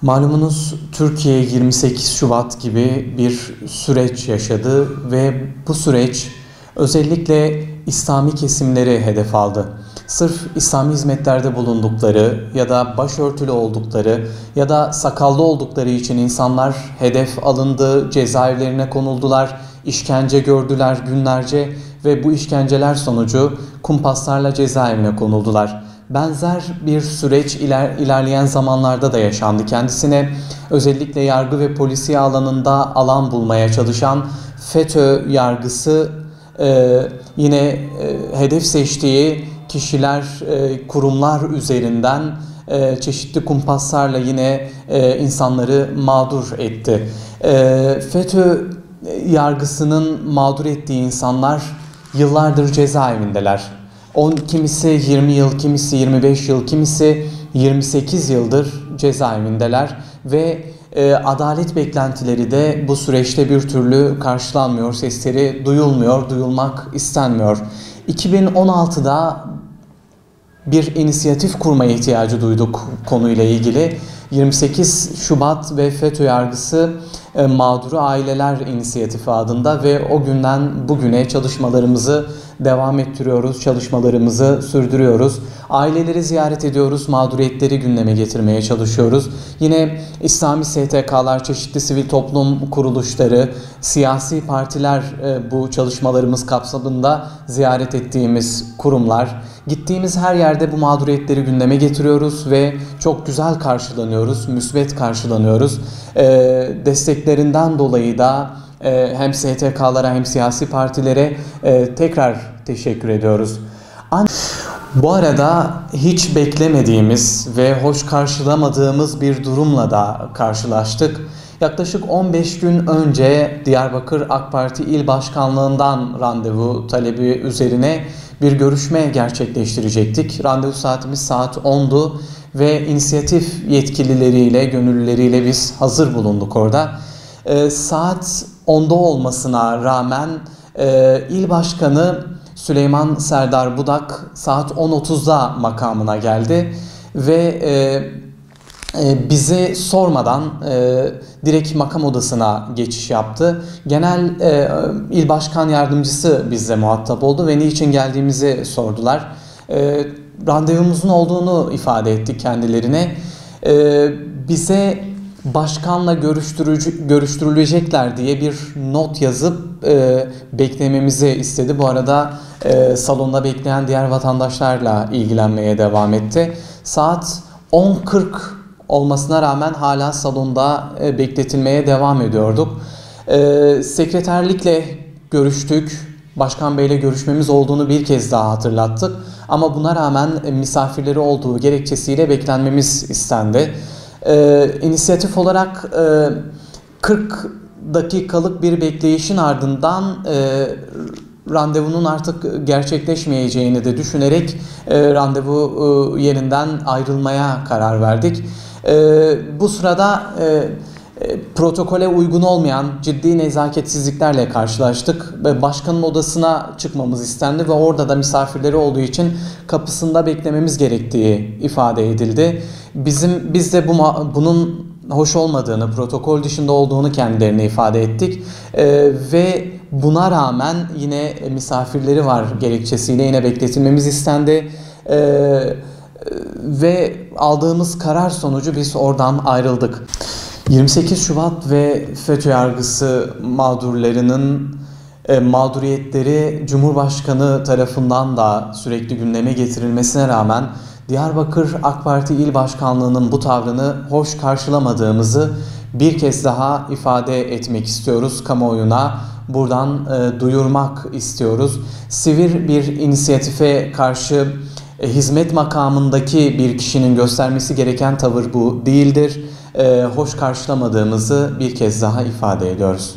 Malumunuz Türkiye 28 Şubat gibi bir süreç yaşadı ve bu süreç özellikle İslami kesimleri hedef aldı. Sırf İslami hizmetlerde bulundukları ya da başörtülü oldukları ya da sakallı oldukları için insanlar hedef alındı, cezaevlerine konuldular, işkence gördüler günlerce ve bu işkenceler sonucu kumpaslarla cezaevine konuldular. Benzer bir süreç ilerleyen zamanlarda da yaşandı. Kendisine özellikle yargı ve polisiye alanında alan bulmaya çalışan FETÖ yargısı yine hedef seçtiği kişiler, kurumlar üzerinden çeşitli kumpaslarla yine insanları mağdur etti. FETÖ yargısının mağdur ettiği insanlar yıllardır cezaevindeler. Kimisi 20 yıl, kimisi 25 yıl, kimisi 28 yıldır cezaevindeler ve adalet beklentileri de bu süreçte bir türlü karşılanmıyor, sesleri duyulmuyor, duyulmak istenmiyor. 2016'da bir inisiyatif kurmaya ihtiyacı duyduk konuyla ilgili. 28 Şubat ve FETÖ yargısı Mağduru Aileler İnisiyatifi adında ve o günden bugüne çalışmalarımızı devam ettiriyoruz, çalışmalarımızı sürdürüyoruz. Aileleri ziyaret ediyoruz, mağduriyetleri gündeme getirmeye çalışıyoruz. Yine İslami STK'lar, çeşitli sivil toplum kuruluşları, siyasi partiler bu çalışmalarımız kapsamında ziyaret ettiğimiz kurumlar. Gittiğimiz her yerde bu mağduriyetleri gündeme getiriyoruz ve çok güzel karşılanıyoruz, müsbet karşılanıyoruz. Desteklerinden dolayı da hem STK'lara hem siyasi partilere tekrar teşekkür ediyoruz. Bu arada hiç beklemediğimiz ve hoş karşılamadığımız bir durumla da karşılaştık. Yaklaşık 15 gün önce Diyarbakır AK Parti İl Başkanlığından randevu talebi üzerine bir görüşme gerçekleştirecektik. Randevu saatimiz saat 10'du ve inisiyatif yetkilileriyle, gönüllüleriyle biz hazır bulunduk orada. Saat 10'da olmasına rağmen İl Başkanı Süleyman Serdar Budak saat 10.30'da makamına geldi ve bizi sormadan direkt makam odasına geçiş yaptı. Genel il başkan yardımcısı bizle muhatap oldu ve niçin geldiğimizi sordular. Randevumuzun olduğunu ifade ettik kendilerine. Bize başkanla görüştürülecekler diye bir not yazıp beklememizi istedi. Bu arada salonda bekleyen diğer vatandaşlarla ilgilenmeye devam etti. Saat 10.40 olmasına rağmen hala salonda bekletilmeye devam ediyorduk. Sekreterlikle görüştük. Başkan Bey'le görüşmemiz olduğunu bir kez daha hatırlattık. Ama buna rağmen misafirleri olduğu gerekçesiyle beklenmemiz istendi. İnisiyatif olarak 40 dakikalık bir bekleyişin ardından randevunun artık gerçekleşmeyeceğini de düşünerek randevu yerinden ayrılmaya karar verdik. Bu sırada protokole uygun olmayan ciddi nezaketsizliklerle karşılaştık. Başkanın odasına çıkmamız istendi ve orada da misafirleri olduğu için kapısında beklememiz gerektiği ifade edildi. Biz de bunun hoş olmadığını, protokol dışında olduğunu kendilerine ifade ettik. Ve buna rağmen yine misafirleri var gerekçesiyle yine bekletilmemiz istendi. Ve aldığımız karar sonucu biz oradan ayrıldık. 28 Şubat ve FETÖ yargısı mağdurlarının mağduriyetleri Cumhurbaşkanı tarafından da sürekli gündeme getirilmesine rağmen Diyarbakır AK Parti İl Başkanlığı'nın bu tavrını hoş karşılamadığımızı bir kez daha ifade etmek istiyoruz kamuoyuna. Buradan duyurmak istiyoruz. Sivil bir inisiyatife karşı hizmet makamındaki bir kişinin göstermesi gereken tavır bu değildir. Hoş karşılamadığımızı bir kez daha ifade ediyoruz.